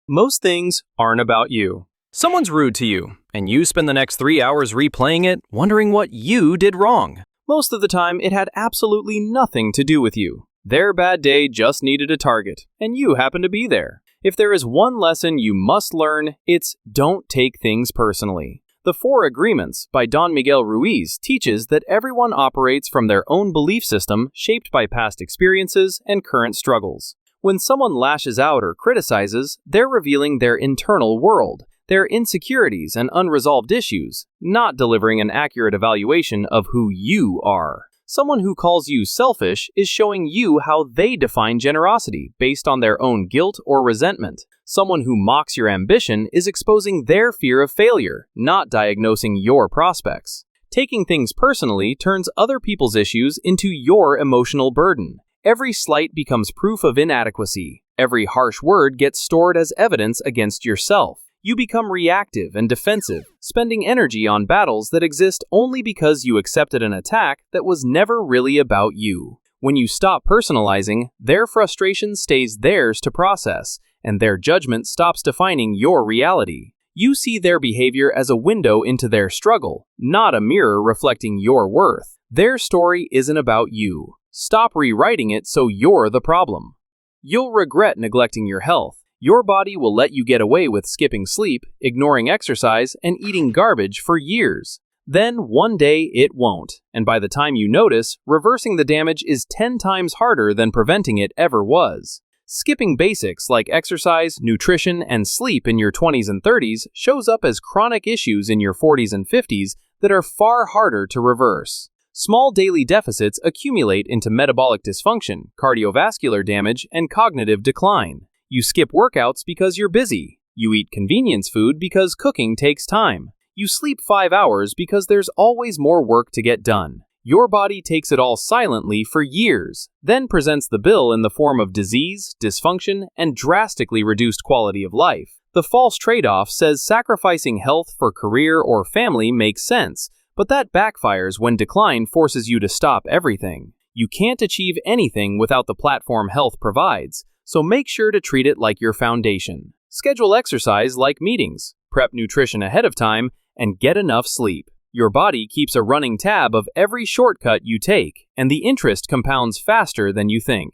Most things aren't about you. Someone's rude to you, and you spend the next 3 hours replaying it, wondering what you did wrong. Most of the time, it had absolutely nothing to do with you. Their bad day just needed a target, and you happened to be there. If there is one lesson you must learn, it's don't take things personally. The Four Agreements by Don Miguel Ruiz teaches that everyone operates from their own belief system shaped by past experiences and current struggles. When someone lashes out or criticizes, they're revealing their internal world, their insecurities and unresolved issues, not delivering an accurate evaluation of who you are. Someone who calls you selfish is showing you how they define generosity based on their own guilt or resentment. Someone who mocks your ambition is exposing their fear of failure, not diagnosing your prospects. Taking things personally turns other people's issues into your emotional burden. Every slight becomes proof of inadequacy. Every harsh word gets stored as evidence against yourself. You become reactive and defensive, spending energy on battles that exist only because you accepted an attack that was never really about you. When you stop personalizing, their frustration stays theirs to process, and their judgment stops defining your reality. You see their behavior as a window into their struggle, not a mirror reflecting your worth. Their story isn't about you. Stop rewriting it so you're the problem. You'll regret neglecting your health. Your body will let you get away with skipping sleep, ignoring exercise, and eating garbage for years. Then, one day, it won't, and by the time you notice, reversing the damage is 10 times harder than preventing it ever was. Skipping basics like exercise, nutrition, and sleep in your 20s and 30s shows up as chronic issues in your 40s and 50s that are far harder to reverse. Small daily deficits accumulate into metabolic dysfunction, cardiovascular damage, and cognitive decline. You skip workouts because you're busy. You eat convenience food because cooking takes time. You sleep 5 hours because there's always more work to get done. Your body takes it all silently for years, then presents the bill in the form of disease, dysfunction, and drastically reduced quality of life. The false trade-off says sacrificing health for career or family makes sense, but that backfires when decline forces you to stop everything. You can't achieve anything without the platform health provides, so make sure to treat it like your foundation. Schedule exercise like meetings, prep nutrition ahead of time, and get enough sleep. Your body keeps a running tab of every shortcut you take, and the interest compounds faster than you think.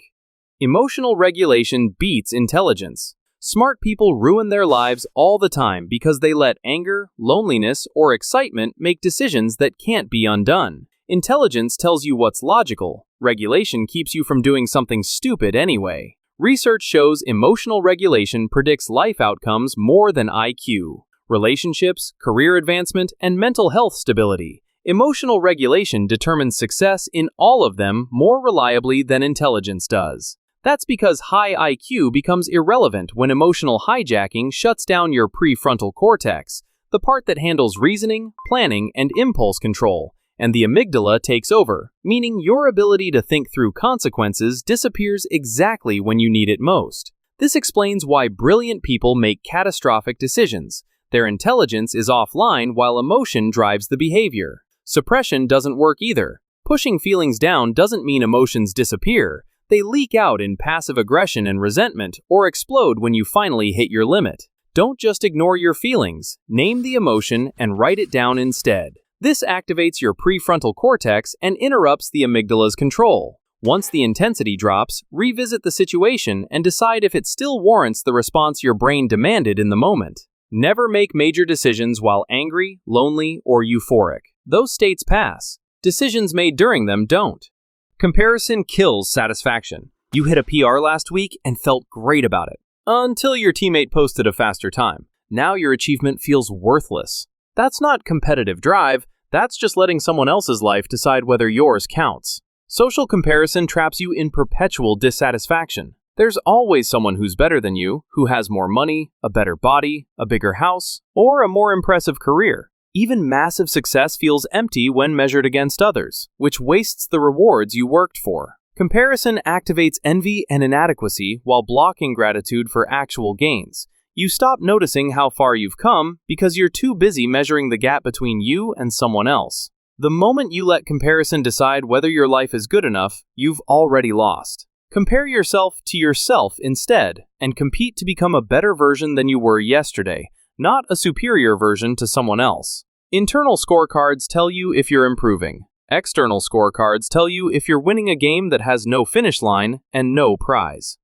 Emotional regulation beats intelligence. Smart people ruin their lives all the time because they let anger, loneliness, or excitement make decisions that can't be undone. Intelligence tells you what's logical. Regulation keeps you from doing something stupid anyway. Research shows emotional regulation predicts life outcomes more than IQ. Relationships, career advancement, and mental health stability. Emotional regulation determines success in all of them more reliably than intelligence does. That's because high IQ becomes irrelevant when emotional hijacking shuts down your prefrontal cortex, the part that handles reasoning, planning, and impulse control, and the amygdala takes over, meaning your ability to think through consequences disappears exactly when you need it most. This explains why brilliant people make catastrophic decisions. Their intelligence is offline while emotion drives the behavior. Suppression doesn't work either. Pushing feelings down doesn't mean emotions disappear. They leak out in passive aggression and resentment, or explode when you finally hit your limit. Don't just ignore your feelings. Name the emotion and write it down instead. This activates your prefrontal cortex and interrupts the amygdala's control. Once the intensity drops, revisit the situation and decide if it still warrants the response your brain demanded in the moment. Never make major decisions while angry, lonely, or euphoric. Those states pass. Decisions made during them don't. Comparison kills satisfaction. You hit a PR last week and felt great about it, until your teammate posted a faster time. Now your achievement feels worthless. That's not competitive drive. That's just letting someone else's life decide whether yours counts. Social comparison traps you in perpetual dissatisfaction. There's always someone who's better than you, who has more money, a better body, a bigger house, or a more impressive career. Even massive success feels empty when measured against others, which wastes the rewards you worked for. Comparison activates envy and inadequacy while blocking gratitude for actual gains. You stop noticing how far you've come because you're too busy measuring the gap between you and someone else. The moment you let comparison decide whether your life is good enough, you've already lost. Compare yourself to yourself instead, and compete to become a better version than you were yesterday, not a superior version to someone else. Internal scorecards tell you if you're improving. External scorecards tell you if you're winning a game that has no finish line and no prize.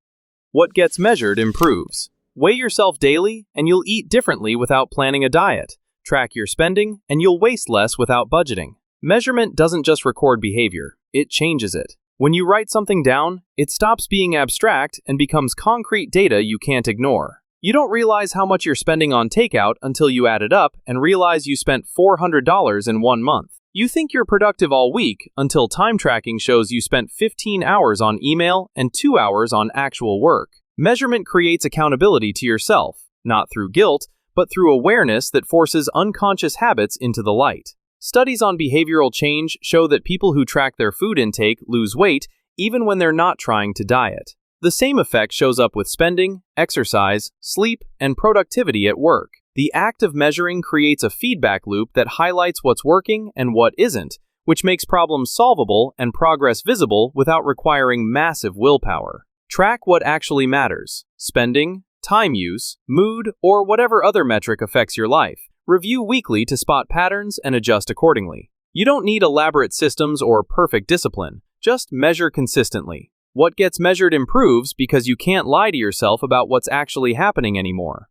What gets measured improves. Weigh yourself daily, and you'll eat differently without planning a diet. Track your spending, and you'll waste less without budgeting. Measurement doesn't just record behavior, it changes it. When you write something down, it stops being abstract and becomes concrete data you can't ignore. You don't realize how much you're spending on takeout until you add it up and realize you spent $400 in 1 month. You think you're productive all week until time tracking shows you spent 15 hours on email and 2 hours on actual work. Measurement creates accountability to yourself, not through guilt, but through awareness that forces unconscious habits into the light. Studies on behavioral change show that people who track their food intake lose weight even when they're not trying to diet. The same effect shows up with spending, exercise, sleep, and productivity at work. The act of measuring creates a feedback loop that highlights what's working and what isn't, which makes problems solvable and progress visible without requiring massive willpower. Track what actually matters: spending, time use, mood, or whatever other metric affects your life. Review weekly to spot patterns and adjust accordingly. You don't need elaborate systems or perfect discipline. Just measure consistently. What gets measured improves because you can't lie to yourself about what's actually happening anymore.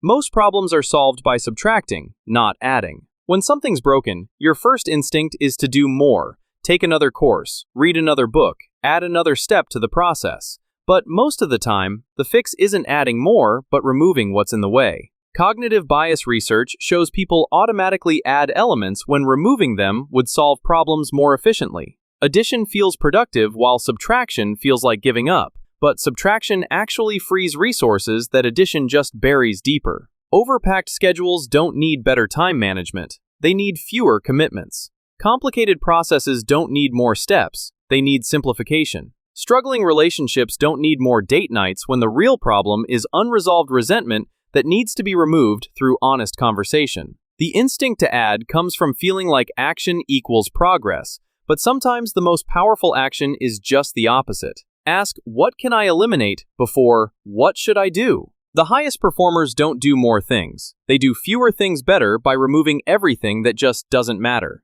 Most problems are solved by subtracting, not adding. When something's broken, your first instinct is to do more. Take another course, read another book, add another step to the process. But most of the time, the fix isn't adding more, but removing what's in the way. Cognitive bias research shows people automatically add elements when removing them would solve problems more efficiently. Addition feels productive while subtraction feels like giving up, but subtraction actually frees resources that addition just buries deeper. Overpacked schedules don't need better time management. They need fewer commitments. Complicated processes don't need more steps. They need simplification. Struggling relationships don't need more date nights when the real problem is unresolved resentment that needs to be removed through honest conversation. The instinct to add comes from feeling like action equals progress, but sometimes the most powerful action is just the opposite. Ask, what can I eliminate, before, what should I do? The highest performers don't do more things. They do fewer things better by removing everything that just doesn't matter.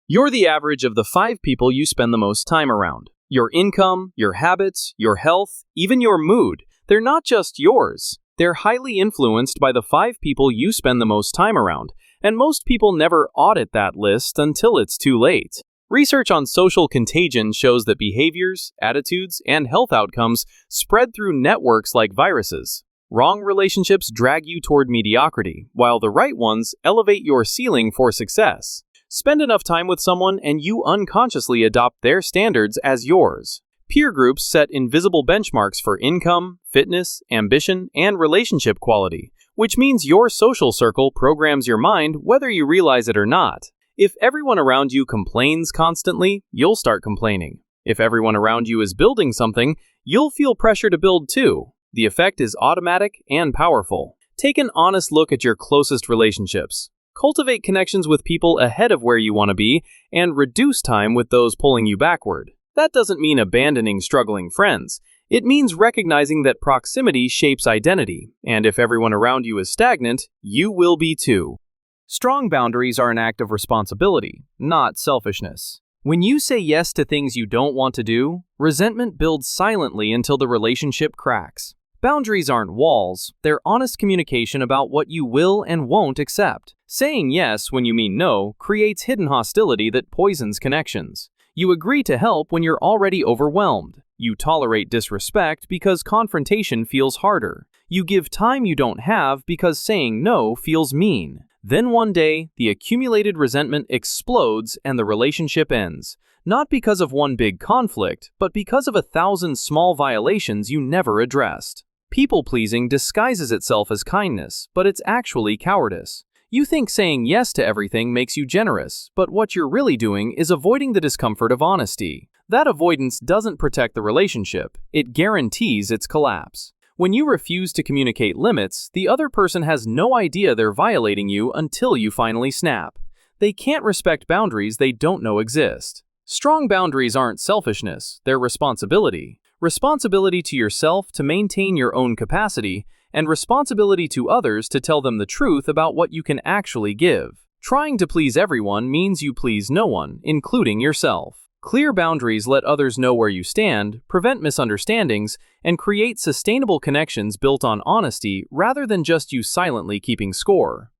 You're the average of the 5 people you spend the most time around. Your income, your habits, your health, even your mood, they're not just yours. They're highly influenced by the 5 people you spend the most time around, and most people never audit that list until it's too late. Research on social contagion shows that behaviors, attitudes, and health outcomes spread through networks like viruses. Wrong relationships drag you toward mediocrity, while the right ones elevate your ceiling for success. Spend enough time with someone and you unconsciously adopt their standards as yours. Peer groups set invisible benchmarks for income, fitness, ambition, and relationship quality, which means your social circle programs your mind whether you realize it or not. If everyone around you complains constantly, you'll start complaining. If everyone around you is building something, you'll feel pressure to build too. The effect is automatic and powerful. Take an honest look at your closest relationships. Cultivate connections with people ahead of where you want to be, and reduce time with those pulling you backward. That doesn't mean abandoning struggling friends. It means recognizing that proximity shapes identity, and if everyone around you is stagnant, you will be too. Strong boundaries are an act of responsibility, not selfishness. When you say yes to things you don't want to do, resentment builds silently until the relationship cracks. Boundaries aren't walls, they're honest communication about what you will and won't accept. Saying yes when you mean no creates hidden hostility that poisons connections. You agree to help when you're already overwhelmed. You tolerate disrespect because confrontation feels harder. You give time you don't have because saying no feels mean. Then one day, the accumulated resentment explodes and the relationship ends. Not because of one big conflict, but because of 1,000 small violations you never addressed. People-pleasing disguises itself as kindness, but it's actually cowardice. You think saying yes to everything makes you generous, but what you're really doing is avoiding the discomfort of honesty. That avoidance doesn't protect the relationship, it guarantees its collapse. When you refuse to communicate limits, the other person has no idea they're violating you until you finally snap. They can't respect boundaries they don't know exist. Strong boundaries aren't selfishness, they're responsibility. responsibility to yourself to maintain your own capacity, and responsibility to others to tell them the truth about what you can actually give. Trying to please everyone means you please no one, including yourself. Clear boundaries let others know where you stand, prevent misunderstandings, and create sustainable connections built on honesty rather than just you silently keeping score.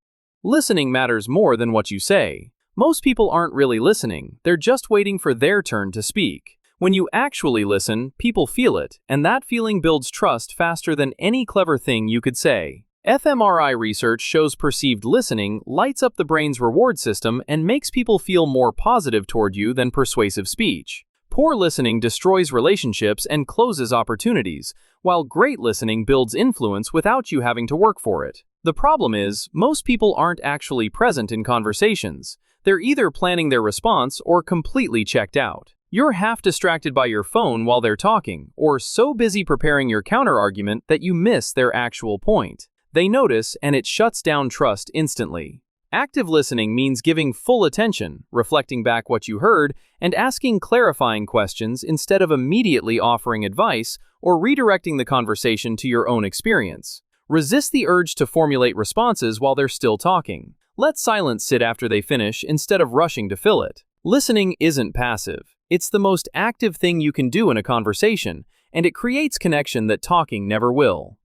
Listening matters more than what you say. Most people aren't really listening, they're just waiting for their turn to speak. When you actually listen, people feel it, and that feeling builds trust faster than any clever thing you could say. fMRI research shows perceived listening lights up the brain's reward system and makes people feel more positive toward you than persuasive speech. Poor listening destroys relationships and closes opportunities, while great listening builds influence without you having to work for it. The problem is, most people aren't actually present in conversations. They're either planning their response or completely checked out. You're half distracted by your phone while they're talking, or so busy preparing your counterargument that you miss their actual point. They notice, and it shuts down trust instantly. Active listening means giving full attention, reflecting back what you heard, and asking clarifying questions instead of immediately offering advice or redirecting the conversation to your own experience. Resist the urge to formulate responses while they're still talking. Let silence sit after they finish instead of rushing to fill it. Listening isn't passive. It's the most active thing you can do in a conversation, and it creates connection that talking never will.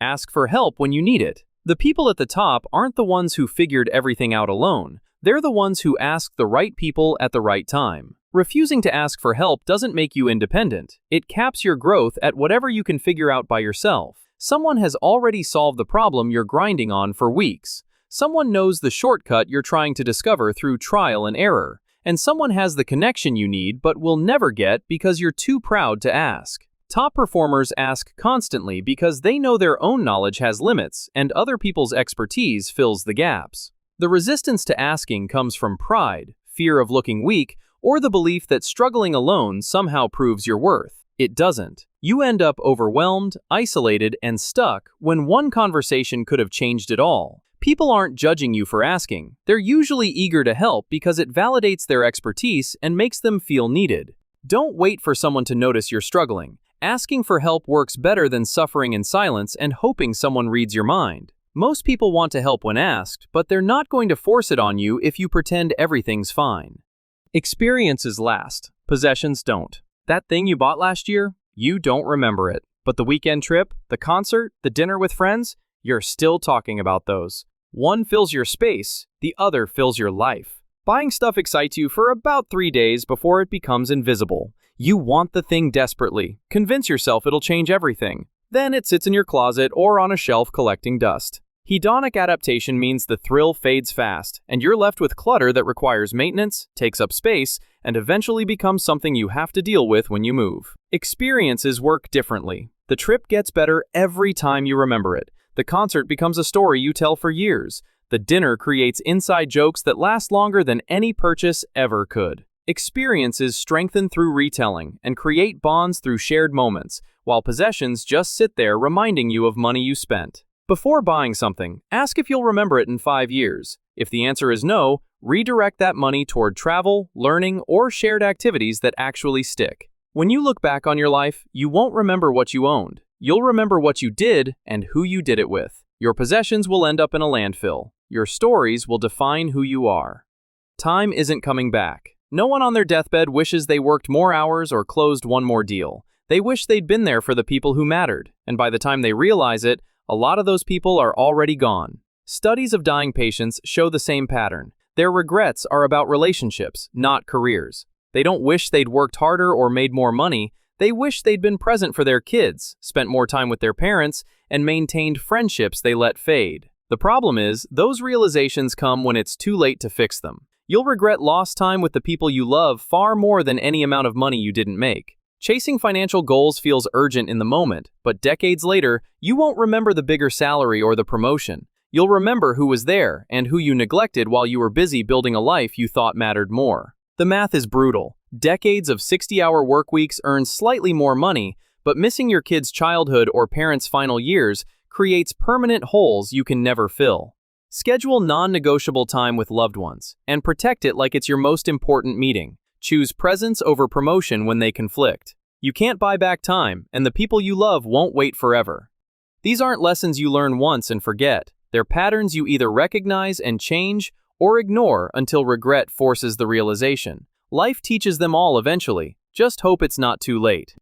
Ask for help when you need it. The people at the top aren't the ones who figured everything out alone. They're the ones who ask the right people at the right time. Refusing to ask for help doesn't make you independent. It caps your growth at whatever you can figure out by yourself. Someone has already solved the problem you're grinding on for weeks. Someone knows the shortcut you're trying to discover through trial and error. And someone has the connection you need but will never get because you're too proud to ask. Top performers ask constantly because they know their own knowledge has limits and other people's expertise fills the gaps. The resistance to asking comes from pride, fear of looking weak, or the belief that struggling alone somehow proves your worth. It doesn't. You end up overwhelmed, isolated, and stuck when one conversation could have changed it all. People aren't judging you for asking. They're usually eager to help because it validates their expertise and makes them feel needed. Don't wait for someone to notice you're struggling. Asking for help works better than suffering in silence and hoping someone reads your mind. Most people want to help when asked, but they're not going to force it on you if you pretend everything's fine. Experiences last. Possessions don't. That thing you bought last year? You don't remember it. But the weekend trip, the concert, the dinner with friends? You're still talking about those. One fills your space, the other fills your life. Buying stuff excites you for about 3 days before it becomes invisible. You want the thing desperately. Convince yourself it'll change everything. Then it sits in your closet or on a shelf collecting dust. Hedonic adaptation means the thrill fades fast, and you're left with clutter that requires maintenance, takes up space, and eventually becomes something you have to deal with when you move. Experiences work differently. The trip gets better every time you remember it. The concert becomes a story you tell for years. The dinner creates inside jokes that last longer than any purchase ever could. Experiences strengthen through retelling and create bonds through shared moments, while possessions just sit there reminding you of money you spent. Before buying something, ask if you'll remember it in 5 years. If the answer is no, redirect that money toward travel, learning, or shared activities that actually stick. When you look back on your life, you won't remember what you owned. You'll remember what you did and who you did it with. Your possessions will end up in a landfill. Your stories will define who you are. Time isn't coming back. No one on their deathbed wishes they worked more hours or closed one more deal. They wish they'd been there for the people who mattered, and by the time they realize it, a lot of those people are already gone. Studies of dying patients show the same pattern. Their regrets are about relationships, not careers. They don't wish they'd worked harder or made more money. They wish they'd been present for their kids, spent more time with their parents, and maintained friendships they let fade. The problem is, those realizations come when it's too late to fix them. You'll regret lost time with the people you love far more than any amount of money you didn't make. Chasing financial goals feels urgent in the moment, but decades later, you won't remember the bigger salary or the promotion. You'll remember who was there and who you neglected while you were busy building a life you thought mattered more. The math is brutal. Decades of 60-hour work weeks earn slightly more money, but missing your kid's childhood or parents' final years creates permanent holes you can never fill. Schedule non-negotiable time with loved ones, and protect it like it's your most important meeting. Choose presence over promotion when they conflict. You can't buy back time, and the people you love won't wait forever. These aren't lessons you learn once and forget. They're patterns you either recognize and change or ignore until regret forces the realization. Life teaches them all eventually. Just hope it's not too late.